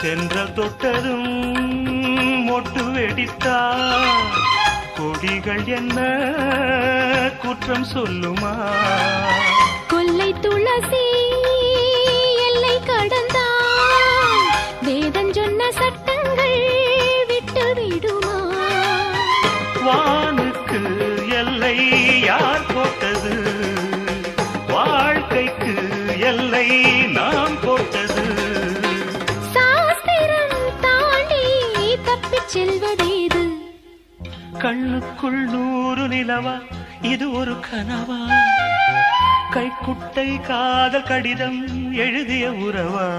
தென்றல் தொட்டதும் மொட்டு வெடித்தா கொடிகள் என்ன குற்றம் சொல்லுமா? கொல்லை துளசி எல்லை கடந்தா வேதம் சொன்ன சட்டங்கள் விட்டு விடுமா? வானுக்கு எல்லை யார் போட்டது? வாழ்க்கைக்கு எல்லை நாம் போட்டது. சாஸ்திரம் தாண்டி தப்பிச் செல்வதேது? கண்ணுக்குள் 100 நிலவா, இது ஒரு கனவா? கைக்குட்டை காதல் கடிதம் எழுதிய உறவா?